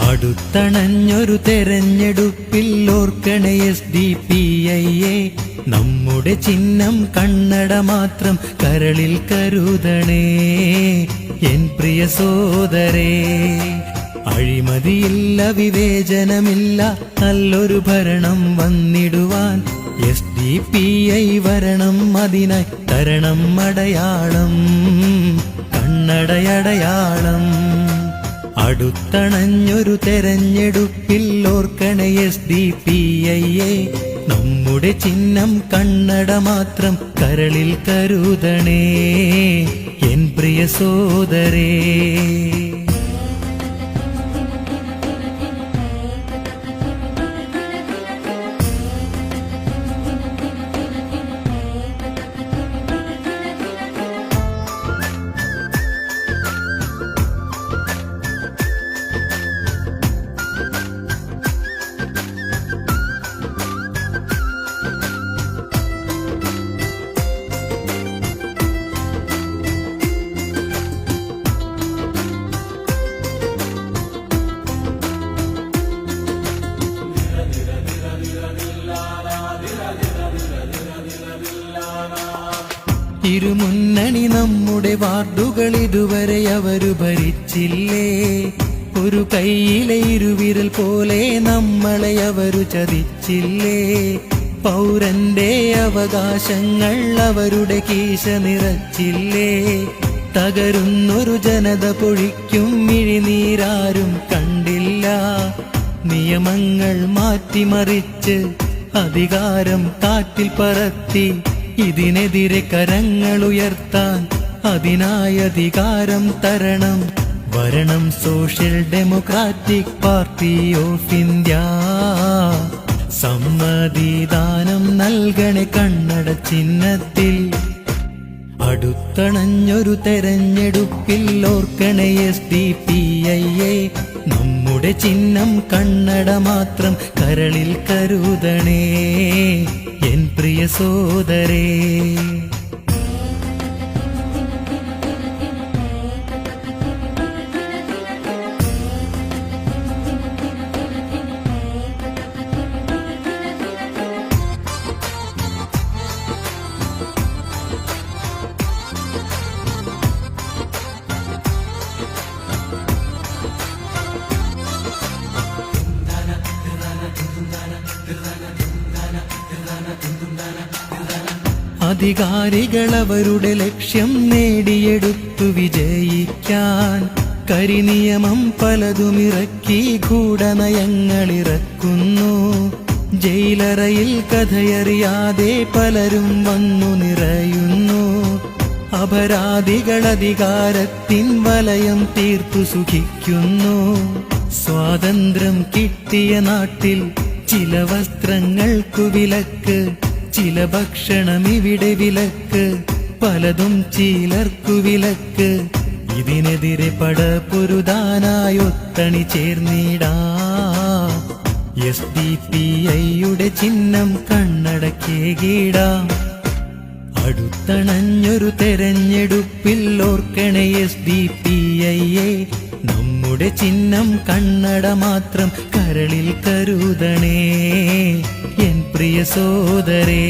അടുത്തണഞ്ഞൊരു തെരഞ്ഞെടുപ്പിൽ ഓർക്കണേ SDPI നമ്മുടെ ചിഹ്നം കണ്ണട മാത്രം കരളിൽ കരുതണേ എൻ പ്രിയ സോദരേ. അഴിമതിയില്ല, വിവേചനമില്ല, നല്ലൊരു ഭരണം വന്നിടുവാൻ SDPI വരണം, അതിനായി തരണം അടയാളം, കണ്ണടയടയാളം. അടുത്തണഞ്ഞൊരു തെരഞ്ഞെടുപ്പിൽ ഓർക്കണേ SDPI നമ്മുടെ ചിഹ്നം കണ്ണട മാത്രം കരളിൽ കരുതണേ എൻ പ്രിയ സോദരേ. ഇരുമുന്നണി നമ്മുടെ വാർഡുകൾ ഇതുവരെ അവരു ഭരിച്ചില്ലേ, ഒരു കൈയിലെ ഇരുവിരൽ പോലെ നമ്മളെ അവരു ചതിച്ചില്ലേ. പൗരന്റെ അവകാശങ്ങൾ അവരുടെ കീശ നിറച്ചില്ലേ, തകരുന്നൊരു ജനത പൊഴിക്കും മിഴിനീരാരും കണ്ടില്ല. നിയമങ്ങൾ മാറ്റിമറിച്ച് അധികാരം കാറ്റിൽ പറത്തി, ഇതിനെതിരെ കരങ്ങൾ ഉയർത്താൻ അതിനായി അധികാരം തരണം, വരണം social democratic party of India. സമ്മതിദാനം നൽകണേ കണ്ണട ചിഹ്നത്തിൽ. അടുത്തണഞ്ഞൊരു തെരഞ്ഞെടുപ്പിൽ ഓർക്കണേ SDPI നമ്മുടെ ചിഹ്നം കണ്ണട മാത്രം കരളിൽ കരുതണേ എൻ പ്രിയ സോദരേ. അധികാരികൾ അവരുടെ ലക്ഷ്യം നേടിയെടുത്തു വിജയിക്കാൻ കരിനിയമം പലതുമിറക്കി ഗൂഢനയങ്ങളിറക്കുന്നു. ജയിലറയിൽ കഥയറിയാതെ പലരും വന്നു നിറയുന്നു. അപരാധികൾ അധികാരത്തിൻ വലയം തീർത്തു സുഖിക്കുന്നു. സ്വാതന്ത്ര്യം കിട്ടിയ നാട്ടിൽ ചില വസ്ത്രങ്ങൾക്കു വിലക്ക്, ചില ഭക്ഷണം ഇവിടെ വിലക്ക്, പലതും ചിലർക്കു വിലക്ക്. ഇതിനെതിരെ പടപൊരുതാനായി ഒത്തണി ചേർന്നിടാം, SDPI ചിഹ്നം കണ്ണടക്കേകിടാം. അടുത്തണഞ്ഞൊരു തെരഞ്ഞെടുപ്പിൽ ഓർക്കണേ SDPI നമ്മുടെ ചിഹ്നം കണ്ണട മാത്രം കരളിൽ കരുതണേ എൻ പ്രിയ സോദരേ.